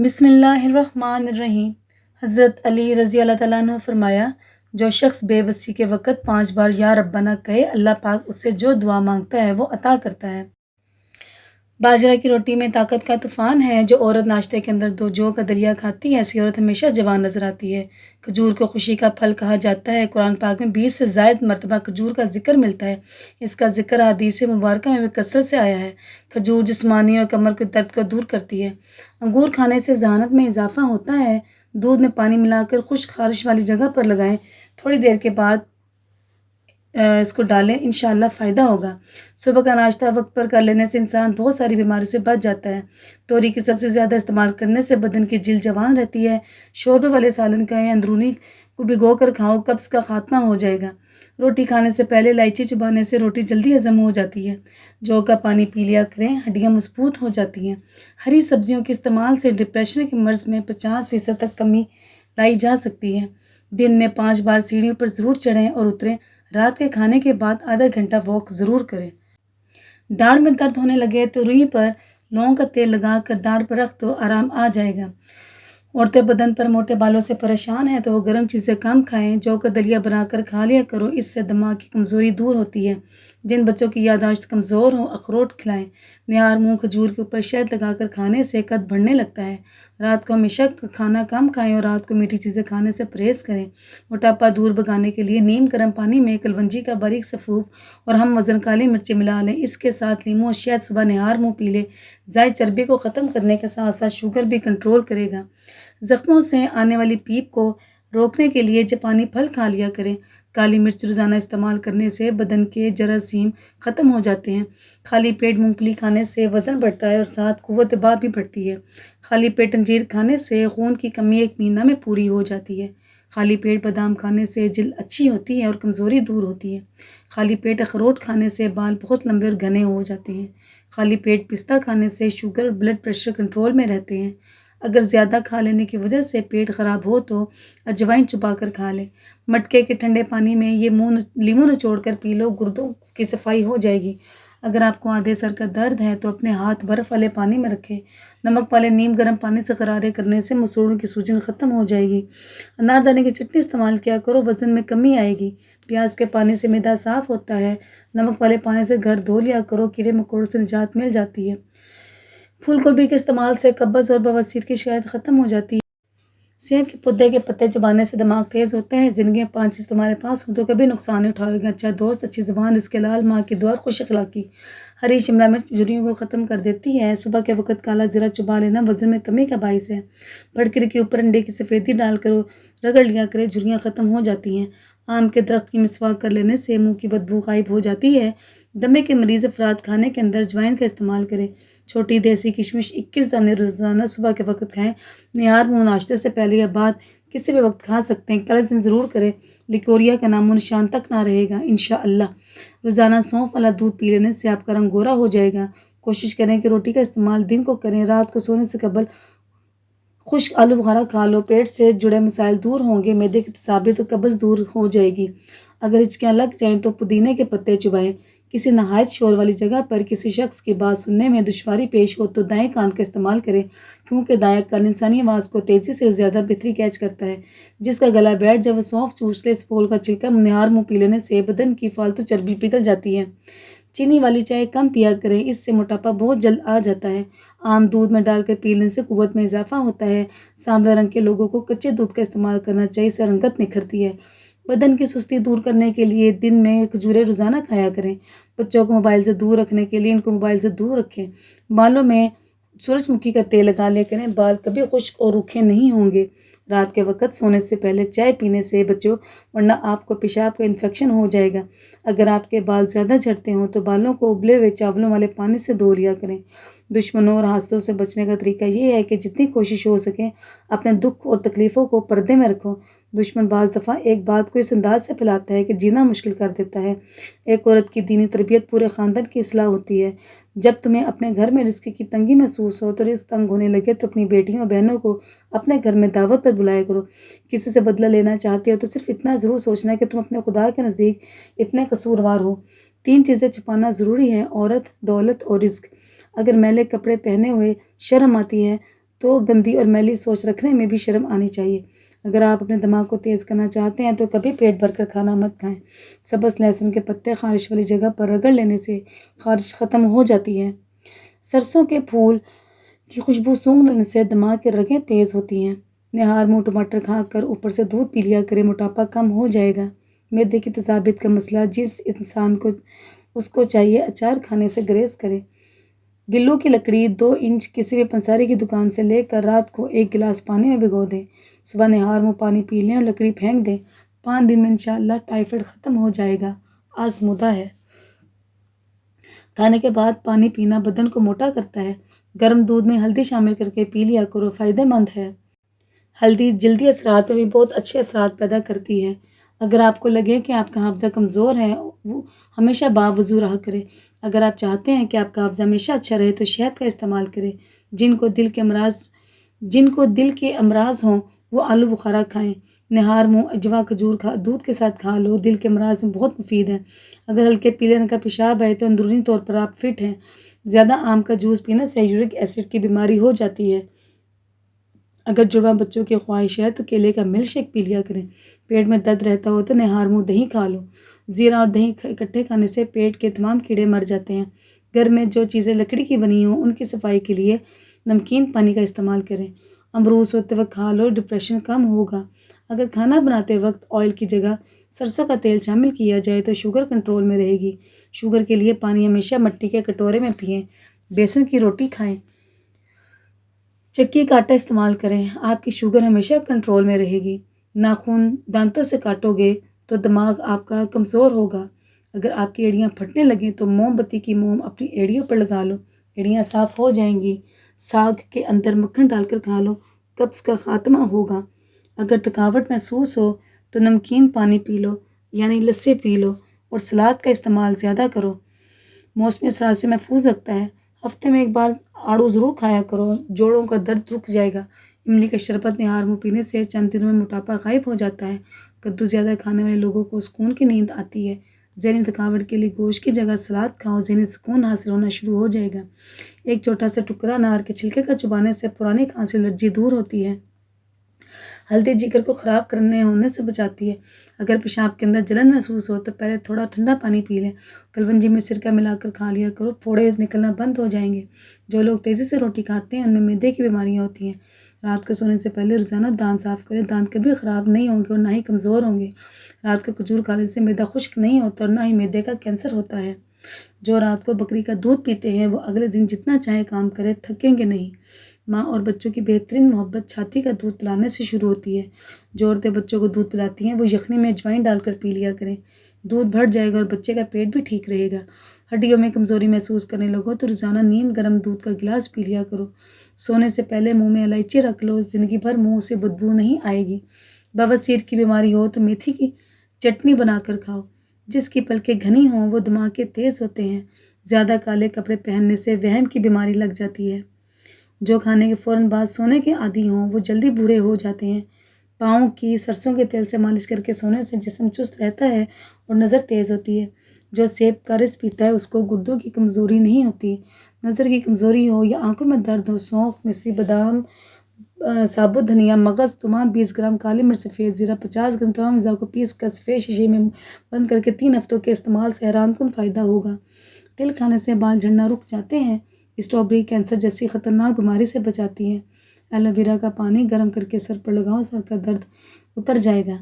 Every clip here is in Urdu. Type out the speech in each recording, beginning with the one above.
بسم اللہ الرحمن الرحیم۔ حضرت علی رضی اللہ تعالیٰ عنہ فرمایا، جو شخص بے بسی کے وقت 5 بار یا ربنا کہے، اللہ پاک اس سے جو دعا مانگتا ہے وہ عطا کرتا ہے۔ باجرہ کی روٹی میں طاقت کا طوفان ہے۔ جو عورت ناشتے کے اندر 2 جو کا دلیا کھاتی ہے، ایسی عورت ہمیشہ جوان نظر آتی ہے۔ کھجور کو خوشی کا پھل کہا جاتا ہے۔ قرآن پاک میں 20 سے زائد مرتبہ کھجور کا ذکر ملتا ہے۔ اس کا ذکر حدیث مبارکہ میں بھی کثرت سے آیا ہے۔ کھجور جسمانی اور کمر کے درد کو دور کرتی ہے۔ انگور کھانے سے ذہانت میں اضافہ ہوتا ہے۔ دودھ میں پانی ملا کر خشک خارش والی جگہ پر لگائیں، تھوڑی دیر کے بعد اس کو ڈالیں، انشاءاللہ فائدہ ہوگا۔ صبح کا ناشتہ وقت پر کر لینے سے انسان بہت ساری بیماریوں سے بچ جاتا ہے۔ توری کی سب سے زیادہ استعمال کرنے سے بدن کی جلد جوان رہتی ہے۔ شوربے والے سالن کا اندرونی کو بھگو کر کھاؤ، قبض کا خاتمہ ہو جائے گا۔ روٹی کھانے سے پہلے الائچی چبانے سے روٹی جلدی ہضم ہو جاتی ہے۔ جو کا پانی پی لیا کریں، ہڈیاں مضبوط ہو جاتی ہیں۔ ہری سبزیوں کے استعمال سے ڈپریشن کے مرض میں 50% تک کمی لائی جا سکتی ہے۔ دن میں 5 بار سیڑھیوں پر ضرور چڑھیں اور اتریں۔ رات کے کھانے کے بعد آدھا گھنٹہ واک ضرور کریں۔ داڑھ میں درد ہونے لگے تو روئی پر لونگ کا تیل لگا کر داڑھ پر رکھ دو، آرام آ جائے گا۔ عورتیں بدن پر موٹے بالوں سے پریشان ہیں تو وہ گرم چیزیں کم کھائیں۔ جو کا دلیا بنا کر کھا لیا کرو، اس سے دماغ کی کمزوری دور ہوتی ہے۔ جن بچوں کی یادداشت کمزور ہو، اخروٹ کھلائیں۔ نہار منہ کھجور کے اوپر شہد لگا کر کھانے سے قد بڑھنے لگتا ہے۔ رات کو ہمیشہ کھانا کم کھائیں اور رات کو میٹھی چیزیں کھانے سے پرہیز کریں۔ موٹاپا دور بھگانے کے لیے نیم گرم پانی میں کلونجی کا باریک سفوف اور ہم وزن کالی مرچیں ملا لیں۔ اس کے ساتھ لیموں اور شہد صبح نہار منہ پی لیں۔ زائد چربی کو ختم کرنے کے ساتھ ساتھ شوگر بھی کنٹرول کرے گا۔ زخموں سے آنے والی پیپ کو روکنے کے لیے جاپانی پھل کھا لیا کریں۔ کالی مرچ روزانہ استعمال کرنے سے بدن کے جراثیم ختم ہو جاتے ہیں۔ خالی پیٹ مونگ پھلی کھانے سے وزن بڑھتا ہے اور ساتھ قوت بال بھی بڑھتی ہے۔ خالی پیٹ انجیر کھانے سے خون کی کمی 1 مہینہ میں پوری ہو جاتی ہے۔ خالی پیٹ بادام کھانے سے جلد اچھی ہوتی ہے اور کمزوری دور ہوتی ہے۔ خالی پیٹ اخروٹ کھانے سے بال بہت لمبے اور گھنے ہو جاتے ہیں۔ خالی پیٹ پستہ کھانے سے شوگر اور بلڈ پریشر کنٹرول میں رہتے ہیں۔ اگر زیادہ کھا لینے کی وجہ سے پیٹ خراب ہو تو اجوائن چبا کر کھا لیں۔ مٹکے کے ٹھنڈے پانی میں یہ لیموں نچوڑ کر پی لو، گردوں کی صفائی ہو جائے گی۔ اگر آپ کو آدھے سر کا درد ہے تو اپنے ہاتھ برف والے پانی میں رکھیں۔ نمک والے نیم گرم پانی سے غرارے کرنے سے مسوڑھوں کی سوجن ختم ہو جائے گی۔ اناردانے کی چٹنی استعمال کیا کرو، وزن میں کمی آئے گی۔ پیاز کے پانی سے معدہ صاف ہوتا ہے۔ نمک والے پانی سے گھر دھو لیا کرو، کیڑے مکوڑوں سے نجات مل جاتی ہے۔ پھول گوبھی کے استعمال سے قبض اور بواسیر کی شکایت ختم ہو جاتی ہے۔ سیب کے پودے کے پتے چبانے سے دماغ تیز ہوتا ہے۔ زندگی میں 5 چیز تمہارے پاس ہوں تو کبھی نقصان نہیں اٹھاؤ گے: اچھا دوست، اچھی زبان، رزق حلال، ماں کی دعا اور خوش اخلاقی۔ ہری شملہ مرچ جھریوں کو ختم کر دیتی ہے۔ صبح کے وقت کالا زیرہ چبا لینا وزن میں کمی کا باعث ہے۔ پھٹکری کے اوپر انڈے کی سفیدی ڈال کر رگڑ لیا کرے، جھریاں ختم ہو جاتی ہیں۔ آم کے درخت کی مسواک کر لینے سے منہ کی بدبو غائب ہو جاتی ہے۔ دمے کے مریض افراد کھانے کے اندر اجوائن کا استعمال کریں۔ چھوٹی دیسی کشمش 21 دانے روزانہ صبح کے وقت کھائیں۔ نہار منہ ناشتے سے پہلے یا بعد کسی بھی وقت کھا سکتے ہیں۔ کل اس دن ضرور کریں، لیکوریا کا نام و نشان تک نہ رہے گا انشاءاللہ۔ روزانہ سونف والا دودھ پی لینے سے آپ کا رنگ گورا ہو جائے گا۔ کوشش کریں کہ روٹی کا استعمال دن کو کریں۔ رات کو سونے سے قبل خشک آلو بخارا کھا لو، پیٹ سے جڑے مسائل دور ہوں گے۔ معدے کی تیزابیت اور قبض دور ہو جائے گی۔ اگر ہچکیاں لگ جائیں تو پودینے کے پتے چبائیں۔ کسی نہایت شور والی جگہ پر کسی شخص کی بات سننے میں دشواری پیش ہو تو دائیں کان کا استعمال کریں، کیونکہ دائیں کان انسانی آواز کو تیزی سے زیادہ بہتری کیچ کرتا ہے۔ جس کا گلا بیٹھ جائے وہ سونف چوس لے۔ اس پھول کا چھلکا نہار منہ پی لینے سے بدن کی فالتو چربی پگھل جاتی ہے۔ چینی والی چائے کم پیا کریں، اس سے موٹاپا بہت جلد آ جاتا ہے۔ آم دودھ میں ڈال کر پینے سے قوت میں اضافہ ہوتا ہے۔ سانولا رنگ کے لوگوں کو کچے دودھ کا استعمال کرنا چاہیے، اس سے رنگت نکھرتی ہے۔ بدن کی سستی دور کرنے کے لیے دن میں کھجوریں روزانہ کھایا کریں۔ بچوں کو موبائل سے دور رکھنے کے لیے ان کو موبائل سے دور رکھیں۔ بالوں میں سورج مکھی کا تیل لگا لیا کریں، بال کبھی خشک اور روکھے نہیں ہوں گے۔ رات کے وقت سونے سے پہلے چائے پینے سے بچو، ورنہ آپ کو پیشاب کا انفیکشن ہو جائے گا۔ اگر آپ کے بال زیادہ جھڑتے ہوں تو بالوں کو ابلے ہوئے چاولوں والے پانی سے دھو لیا کریں۔ دشمنوں اور حاسدوں سے بچنے کا طریقہ یہ ہے کہ جتنی کوشش ہو سکے اپنے دکھ اور تکلیفوں کو پردے میں رکھو۔ دشمن بعض دفعہ ایک بات کو اس انداز سے پھیلاتا ہے کہ جینا مشکل کر دیتا ہے۔ ایک عورت کی دینی تربیت پورے خاندان کی اصلاح ہوتی ہے۔ جب تمہیں اپنے گھر میں رزق کی تنگی محسوس ہو تو رزق تنگ ہونے لگے تو اپنی بیٹیوں اور بہنوں کو اپنے گھر میں دعوت پر بلایا کرو۔ کسی سے بدلہ لینا چاہتے ہو تو صرف اتنا ضرور سوچنا ہے کہ تم اپنے خدا کے نزدیک اتنے قصوروار ہو۔ 3 چیزیں چھپانا ضروری ہے: عورت، دولت اور رزق۔ اگر میلے کپڑے پہنے ہوئے شرم آتی ہے تو گندی اور میلی سوچ رکھنے میں بھی شرم آنی چاہیے۔ اگر آپ اپنے دماغ کو تیز کرنا چاہتے ہیں تو کبھی پیٹ بھر کر کھانا مت کھائیں۔ سبز لہسن کے پتے خارش والی جگہ پر رگڑ لینے سے خارش ختم ہو جاتی ہے۔ سرسوں کے پھول کی خوشبو سونگھ لینے سے دماغ کی رگیں تیز ہوتی ہیں۔ نہار منہ ٹماٹر کھا کر اوپر سے دودھ پی لیا کرے، موٹاپا کم ہو جائے گا۔ معدے کی تذابیت کا مسئلہ، جس انسان کو اس کو چاہیے اچار کھانے سے گریز کرے۔ گلو کی لکڑی 2 انچ کسی بھی پنساری کی دکان سے لے کر رات کو 1 گلاس پانی میں بھگو دیں۔ صبح نہار منہ پانی پی لیں اور لکڑی پھینک دیں۔ 5 دن میں انشاءاللہ ٹائیفائڈ ختم ہو جائے گا۔ آزمودہ ہے۔ کھانے کے بعد پانی پینا بدن کو موٹا کرتا ہے۔ گرم دودھ میں ہلدی شامل کر کے پی لیا کرو، فائدہ مند ہے۔ ہلدی جلدی اثرات میں بھی بہت اچھے اثرات پیدا کرتی ہے۔ اگر آپ کو لگے کہ آپ کا حافظہ کمزور ہے، وہ ہمیشہ باوضو رہا کرے۔ اگر آپ چاہتے ہیں کہ آپ کا حافظہ ہمیشہ اچھا رہے تو شہد کا استعمال کریں۔ جن کو دل کے امراض ہوں وہ آلو بخارا کھائیں۔ نہار منہ اجوا کھجور دودھ کے ساتھ کھا لو، دل کے امراض میں بہت مفید ہے۔ اگر ہلکے پیلے رنگ کا پیشاب ہے تو اندرونی طور پر آپ فٹ ہیں۔ زیادہ آم کا جوس پینے سے یورک ایسڈ کی بیماری ہو جاتی ہے۔ اگر جڑواں بچوں کی خواہش ہے تو کیلے کا ملک شیک پی لیا کریں۔ پیٹ میں درد رہتا ہو تو نہار منہ دہی کھا لو۔ زیرہ اور دہی اکٹھے کھانے سے پیٹ کے تمام کیڑے مر جاتے ہیں۔ گھر میں جو چیزیں لکڑی کی بنی ہوں ان کی صفائی کے لیے نمکین پانی کا استعمال کریں۔ امرود سوتے وقت کھا لو، ڈپریشن کم ہوگا۔ اگر کھانا بناتے وقت آئل کی جگہ سرسوں کا تیل شامل کیا جائے تو شوگر کنٹرول میں رہے گی۔ شوگر کے لیے پانی ہمیشہ مٹی کے کٹورے میں پئیں۔ بیسن کی روٹی کھائیں۔ چکی کا آٹا استعمال کریں، آپ کی شوگر ہمیشہ کنٹرول میں رہے گی۔ ناخن دانتوں سے کاٹو گے تو دماغ آپ کا کمزور ہوگا۔ اگر آپ کی ایڑیاں پھٹنے لگیں تو موم بتی کی موم اپنی ایڑیوں پر لگا لو، ایڑیاں صاف ہو جائیں گی۔ ساگ کے اندر مکھن ڈال کر کھا لو، قبض کا خاتمہ ہوگا۔ اگر تھکاوٹ محسوس ہو تو نمکین پانی پی لو، یعنی لسی پی لو، اور سلاد کا استعمال زیادہ کرو۔ موسمی اثرات سے محفوظ رکھتا ہے۔ ہفتے میں 1 بار آڑو ضرور کھایا کرو، جوڑوں کا درد رک جائے گا۔ املی کا شربت نہار منہ پینے سے چند دنوں میں موٹاپا غائب ہو جاتا ہے۔ کدو زیادہ کھانے والے لوگوں کو سکون کی نیند آتی ہے۔ ذہنی تھکاوٹ کے لیے گوشت کی جگہ سلاد کھاؤ، ذہنی سکون حاصل ہونا شروع ہو جائے گا۔ ایک چھوٹا سا ٹکڑا انار کے چھلکے کا چبانے سے پرانی کھانسی الرجی دور ہوتی ہے۔ ہلدی جگر کو خراب ہونے سے بچاتی ہے۔ اگر پیشاب کے اندر جلن محسوس ہو تو پہلے تھوڑا ٹھنڈا پانی پی لیں۔ کلونجی میں سرکہ ملا کر کھا لیا کرو، پھوڑے نکلنا بند ہو جائیں گے۔ جو لوگ تیزی سے روٹی کھاتے ہیں ان میں معدے کی بیماریاں ہوتی ہیں۔ رات کو سونے سے پہلے روزانہ دانت صاف کریں، دانت کبھی خراب نہیں ہوں گے اور نہ ہی کمزور ہوں گے۔ رات کو کھجور کھانے سے معدہ خشک نہیں ہوتا اور نہ ہی معدے کا کینسر ہوتا ہے۔ جو رات کو بکری کا دودھ پیتے ہیں وہ اگلے دن جتنا چاہے کام کرے، تھکیں گے نہیں۔ ماں اور بچوں کی بہترین محبت چھاتی کا دودھ پلانے سے شروع ہوتی ہے۔ جو عورتیں بچوں کو دودھ پلاتی ہیں وہ یخنی میں اجوائن ڈال کر پی لیا کریں، دودھ بڑھ جائے گا اور بچے کا پیٹ بھی ٹھیک رہے گا۔ ہڈیوں میں کمزوری محسوس کرنے لگو تو روزانہ نیم گرم دودھ کا گلاس پی لیا کرو۔ سونے سے پہلے منہ میں الائچی رکھ لو، زندگی بھر منہ سے بدبو نہیں آئے گی۔ بواسیر کی بیماری ہو تو میتھی کی چٹنی بنا کر کھاؤ۔ جس کی پلکیں گھنی ہوں وہ دماغ کے تیز ہوتے ہیں۔ زیادہ کالے کپڑے پہننے سے وہم کی بیماری لگ جاتی ہے۔ جو کھانے کے فوراً بعد سونے کے عادی ہوں وہ جلدی بوڑھے ہو جاتے ہیں۔ پاؤں کی سرسوں کے تیل سے مالش کر کے سونے سے جسم چست رہتا ہے اور نظر تیز ہوتی ہے۔ جو سیب کا رس پیتا ہے اس کو گردوں کی کمزوری نہیں ہوتی۔ نظر کی کمزوری ہو یا آنکھوں میں درد ہو، سونف، مصری بادام، ثابت دھنیا، مغز، تمام 20 گرام، کالی مرچ سفید، زیرہ 50 گرام، تمام اجزاء کو پیس کر سفید شیشے میں بند کر کے 3 ہفتوں کے استعمال سے حیران کن فائدہ ہوگا۔ تل کھانے سے بال جھڑنا رک جاتے ہیں۔ اسٹرابیری کینسر جیسی خطرناک بیماری سے بچاتی ہے۔ ایلو ویرا کا پانی گرم کر کے سر پر لگاؤ، سر کا درد اتر جائے گا۔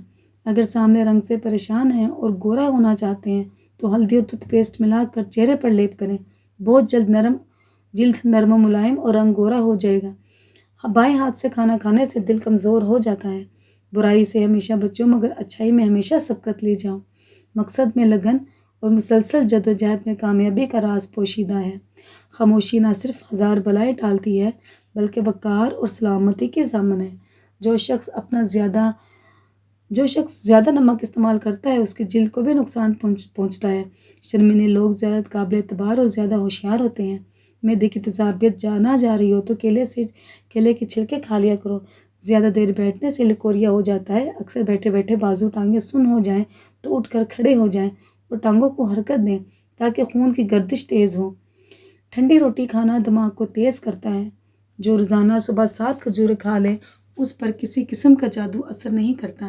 اگر سامنے رنگ سے پریشان ہیں اور گورا ہونا چاہتے ہیں تو ہلدی اور ٹوتھ پیسٹ ملا کر چہرے پر لیپ کریں، بہت جلد نرم و ملائم اور رنگ گورا ہو جائے گا۔ بائیں ہاتھ سے کھانا کھانے سے دل کمزور ہو جاتا ہے۔ برائی سے ہمیشہ بچو مگر اچھائی میں ہمیشہ سبقت لے جاؤ۔ مقصد میں لگن اور مسلسل جدوجہد میں کامیابی کا راز پوشیدہ ہے۔ خاموشی نہ صرف 1000 بلائیں ٹالتی ہے بلکہ وقار اور سلامتی کی ضامن ہے۔ جو شخص زیادہ نمک استعمال کرتا ہے اس کی جلد کو بھی نقصان پہنچتا ہے۔ شرمیلے لوگ زیادہ قابل اعتبار اور زیادہ ہوشیار ہوتے ہیں۔ معدے کی تذابیت نہ جا رہی ہو تو کیلے کے چھلکے کھا لیا کرو۔ زیادہ دیر بیٹھنے سے لکوریا ہو جاتا ہے۔ اکثر بیٹھے بیٹھے بازو ٹانگیں سن ہو جائیں تو اٹھ کر کھڑے ہو جائیں اور ٹانگوں کو حرکت دیں تاکہ خون کی گردش تیز ہو۔ ٹھنڈی روٹی کھانا دماغ کو تیز کرتا ہے۔ جو روزانہ صبح 7 کھجوریں کھا لے اس پر کسی قسم کا جادو اثر نہیں کرتا۔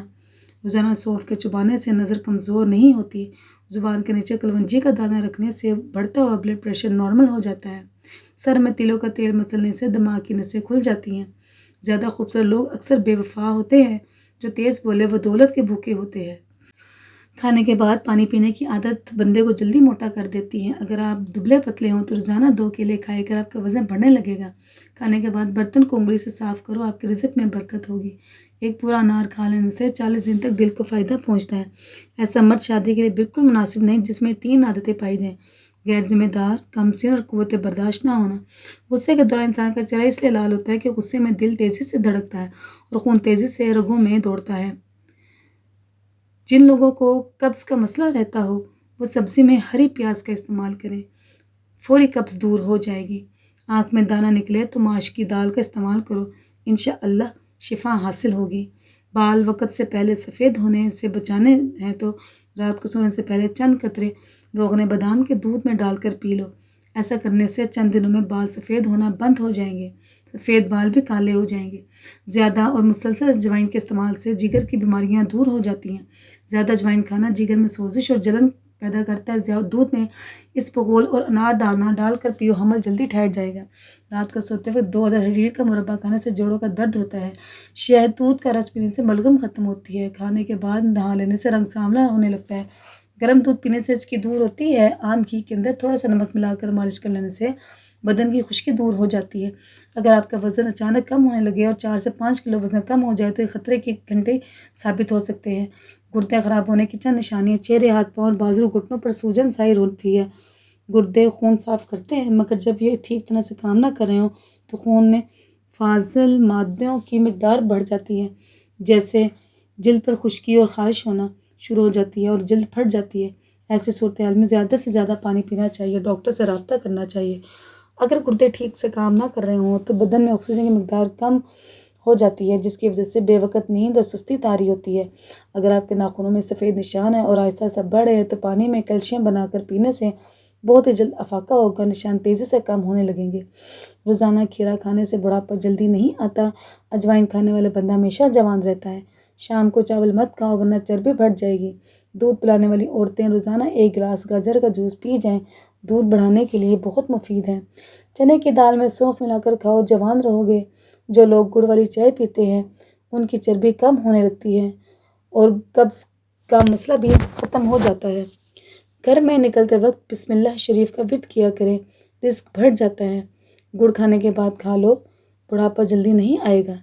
روزانہ سونف کے چبانے سے نظر کمزور نہیں ہوتی۔ زبان کے نیچے کلونجی کا دانہ رکھنے سے بڑھتا ہوا بلڈ پریشر نارمل ہو جاتا ہے۔ سر میں تلوں کا تیل مسلنے سے دماغ کی نسیں کھل جاتی ہیں۔ زیادہ خوبصورت لوگ اکثر بے وفا ہوتے ہیں، جو تیز بولے وہ دولت کے بھوکے ہوتے ہیں۔ کھانے کے بعد پانی پینے کی عادت بندے کو جلدی موٹا کر دیتی ہے۔ اگر آپ دبلے پتلے ہوں تو روزانہ 2 کیلے کھائے کر آپ کا وزن بڑھنے لگے گا۔ کھانے کے بعد برتن کو انگلی سے صاف کرو، آپ کے رزق میں برکت ہوگی۔ ایک پورا انار کھا لینے سے 40 دن تک دل کو فائدہ پہنچتا ہے۔ ایسا مرد شادی کے لیے بالکل مناسب نہیں جس میں 3 عادتیں پائی جائیں: غیر ذمہ دار، کم سن اور قوت برداشت نہ ہونا۔ غصے کے دوران انسان کا چہرہ اس لیے لال ہوتا ہے کہ غصے میں دل تیزی سے دھڑکتا ہے اور خون تیزی سے رگوں میں دوڑتا ہے۔ جن لوگوں کو قبض کا مسئلہ رہتا ہو وہ سبزی میں ہری پیاز کا استعمال کریں، فوری قبض دور ہو جائے گی۔ آنکھ میں دانہ نکلے تو ماش کی دال کا استعمال کرو، انشاءاللہ شفا حاصل ہوگی۔ بال وقت سے پہلے سفید ہونے سے بچانے ہیں تو رات کو سونے سے پہلے چند قطرے روغن بادام کے دودھ میں ڈال کر پی لو۔ ایسا کرنے سے چند دنوں میں بال سفید ہونا بند ہو جائیں گے، سفید بال بھی کالے ہو جائیں گے۔ زیادہ اور مسلسل اجوائن کے استعمال سے جگر کی بیماریاں دور ہو جاتی ہیں۔ زیادہ اجوائن کھانا جگر میں سوزش اور جلن پیدا کرتا ہے۔ زیادہ دودھ میں اسبغول اور انار ڈال کر پیو، حمل جلدی ٹھہر جائے گا۔ رات کو سوتے وقت 2 عدد حریر کا مربع کھانے سے جوڑوں کا درد ہوتا ہے۔ شہتوت کا رس پینے سے بلغم ختم ہوتی ہے۔ کھانے کے بعد نہا لینے سے رنگ سانولا ہونے لگتا ہے۔ گرم دودھ پینے سے ہچکی دور ہوتی ہے۔ آم گھی کے اندر تھوڑا سا نمک ملا کر مالش کر لینے سے بدن کی خشکی دور ہو جاتی ہے۔ اگر آپ کا وزن اچانک کم ہونے لگے اور 4 سے 5 کلو وزن کم ہو جائے تو یہ خطرے کے گھنٹے ثابت ہو سکتے ہیں۔ گردے خراب ہونے کی چند نشانیاں: چہرے، ہاتھ پاؤں اور بازو گھٹنوں پر سوجن ظاہر ہوتی ہے۔ گردے خون صاف کرتے ہیں مگر جب یہ ٹھیک طرح سے کام نہ کر رہے ہوں تو خون میں فاضل مادوں کی مقدار بڑھ جاتی ہے، جیسے جلد پر خشکی اور خارش ہونا شروع ہو جاتی ہے اور جلد پھٹ جاتی ہے۔ ایسی صورتحال میں زیادہ سے زیادہ پانی پینا چاہیے، ڈاکٹر سے رابطہ کرنا چاہیے۔ اگر گردے ٹھیک سے کام نہ کر رہے ہوں تو بدن میں آکسیجن کی مقدار کم ہو جاتی ہے، جس کی وجہ سے بے وقت نیند اور سستی طاری ہوتی ہے۔ اگر آپ کے ناخنوں میں سفید نشان ہیں اور آہستہ آہستہ بڑھ رہے ہیں تو پانی میں کیلشیم بنا کر پینے سے بہت ہی جلد افاقہ ہوگا، نشان تیزی سے کم ہونے لگیں گے۔ روزانہ کھیرا کھانے سے بڑھاپا جلدی نہیں آتا۔ اجوائن کھانے والا بندہ ہمیشہ جوان رہتا ہے۔ شام کو چاول مت کھاؤ ورنہ چربی بڑھ جائے گی۔ دودھ پلانے والی عورتیں روزانہ 1 گلاس گاجر کا جوس پی جائیں، دودھ بڑھانے کے لیے بہت مفید ہے۔ چنے کی دال میں سونف ملا کر کھاؤ، جوان رہو گے۔ جو لوگ گڑ والی چائے پیتے ہیں ان کی چربی کم ہونے لگتی ہے اور قبض کا مسئلہ بھی ختم ہو جاتا ہے۔ گھر میں نکلتے وقت بسم اللہ شریف کا ورد کیا کریں، رزق بڑھ جاتا ہے۔ گڑ کھانے کے بعد کھا لو، بڑھاپا جلدی نہیں آئے گا۔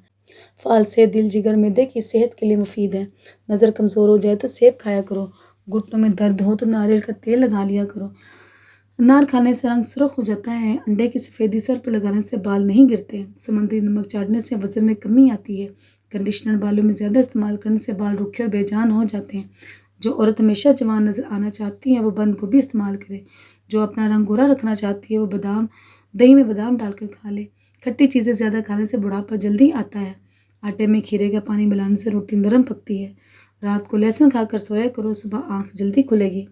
فعال صحت دل، جگر، معدے کی صحت کے لیے مفید ہے۔ نظر کمزور ہو جائے تو سیب کھایا کرو۔ گھٹنوں میں درد ہو تو ناریل کا تیل لگا لیا کرو۔ انار کھانے سے رنگ سرخ ہو جاتا ہے۔ انڈے کی سفیدی سر پر لگانے سے بال نہیں گرتے۔ سمندری نمک چاٹنے سے وزن میں کمی آتی ہے۔ کنڈیشنر بالوں میں زیادہ استعمال کرنے سے بال روکھے اور بے جان ہو جاتے ہیں۔ جو عورت ہمیشہ جوان نظر آنا چاہتی ہے وہ بند گوبھی استعمال کرے۔ جو اپنا رنگ گورا رکھنا چاہتی ہے وہ دہی میں بادام ڈال کر کھا لے۔ کھٹی چیزیں زیادہ کھانے سے بڑھاپا جلدی آتا ہے۔ آٹے میں کھیرے کا پانی ملانے سے روٹی نرم پکتی ہے۔ رات کو لہسن کھا کر سویا کرو، صبح آنکھ جلدی کھلے گی۔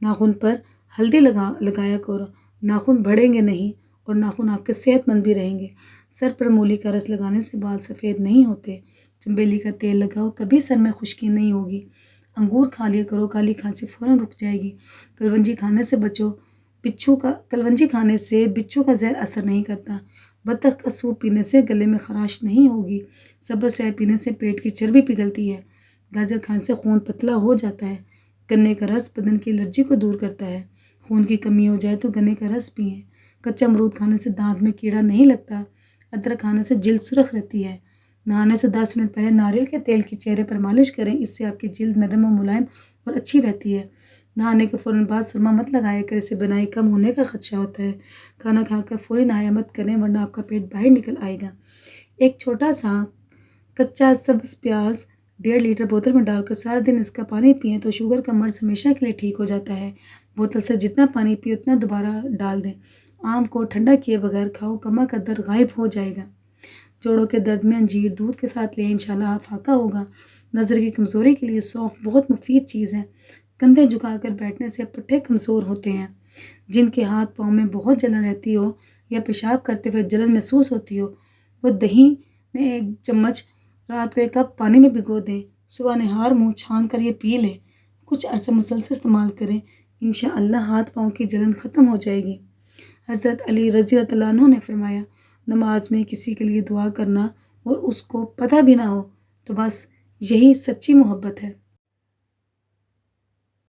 ناخن پر ہلدی لگایا کرو، ناخن بڑھیں گے نہیں اور ناخن آپ کے صحت مند بھی رہیں گے۔ سر پر مولی کا رس لگانے سے بال سفید نہیں ہوتے۔ چنبیلی کا تیل لگاؤ، کبھی سر میں خشکی نہیں ہوگی۔ انگور کھا لیا کرو، کالی کھانسی فوراً رک جائے گی۔ کلونجی کھانے سے بچو، کلونجی کھانے سے بچھو کا زہر اثر نہیں کرتا۔ بطخ کا سوپ پینے سے گلے میں خراش نہیں ہوگی۔ سبز چائے پینے سے پیٹ کی چربی پگھلتی ہے۔ گاجر کھانے سے خون پتلا ہو جاتا ہے۔ گنے کا رس بدن کی الرجی کو دور کرتا ہے۔ خون کی کمی ہو جائے تو گنے کا رس پئیں۔ کچا امرود کھانے سے دانت میں کیڑا نہیں لگتا۔ ادرک کھانے سے جلد سرخ رہتی ہے۔ نہانے سے 10 منٹ پہلے ناریل کے تیل کی چہرے پر مالش کریں، اس سے آپ کی جلد نرم و ملائم اور اچھی رہتی ہے۔ نہانے کے فوراً بعد سرما مت لگایا کریں، اس سے بنائی کم ہونے کا خدشہ ہوتا ہے۔ کھانا کھا کر فوری نہایا مت کریں ورنہ آپ کا پیٹ باہر نکل آئے گا۔ ایک چھوٹا سا کچا سبز پیاز 1.5 لیٹر بوتل میں ڈال کر سارا دن اس کا پانی پئیں تو شوگر کا مرض ہمیشہ کے لیے ٹھیک ہو جاتا ہے۔ بوتل سے جتنا پانی پیے اتنا دوبارہ ڈال دیں۔ آم کو ٹھنڈا کیے بغیر کھاؤ، کمر کا درد غائب ہو جائے گا۔ جوڑوں کے درد میں انجیر دودھ کے ساتھ لیں، انشاءاللہ افاقہ ہوگا۔ نظر کی کمزوری کے لیے سونف بہت مفید چیز ہے۔ کندھے جھکا کر بیٹھنے سے پٹھے کمزور ہوتے ہیں۔ جن کے ہاتھ پاؤں میں بہت جلن رہتی ہو یا پیشاب کرتے ہوئے جلن محسوس ہوتی ہو، وہ دہی میں 1 چمچ رات کو 1 کپ پانی میں بھگو دیں، صبح نہار منہ چھان کر یہ پی لیں، کچھ عرصہ مسلسل استعمال کریں، انشاءاللہ ہاتھ پاؤں کی جلن ختم ہو جائے گی۔ حضرت علی رضی اللہ عنہ نے فرمایا، نماز میں کسی کے لیے دعا کرنا اور اس کو پتہ بھی نہ ہو تو بس یہی سچی محبت ہے۔